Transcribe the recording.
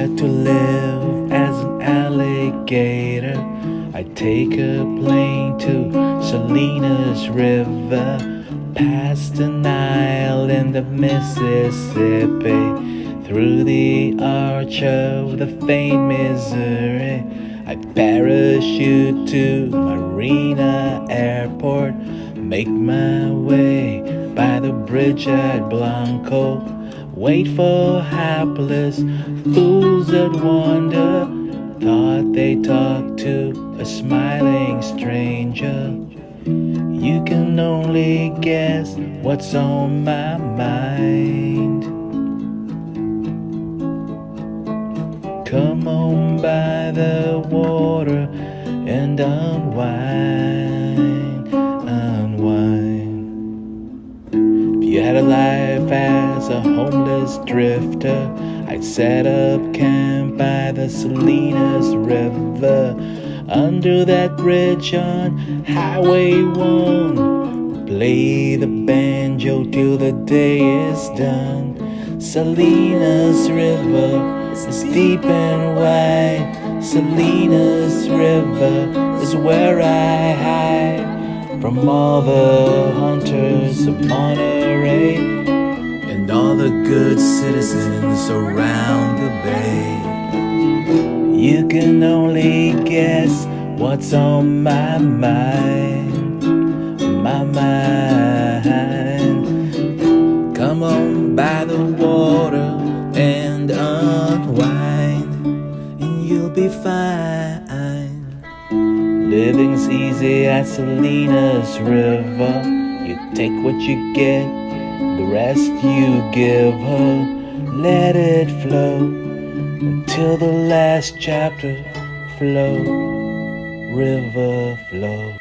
had to live as an alligator. I take a plane to Salinas River, past the Nile and the Mississippi, through the arch of the famed Missouri. I parachute to Marina Airport, make my way by the bridge at Blanco, wait for hapless fools that wander, thought they talked to a smiling stranger. You can only guess what's on my mind. Come on by the water and unwind, unwind. If you had a life as a homeless drifter, I'd set up camp by the Salinas River, under that bridge on Highway 1. Play the banjo till the day is done. Salinas River is deep and wide. Salinas River is where I hide from all the hunters of Monterey and all the good citizens around the bay. You can only guess what's on my mind, my mind. Come on by the water and unwind, and you'll be fine. Living's easy at Salinas River. You take what you get, the rest you give her. Let it flow until the last chapter. Flow, river, flow.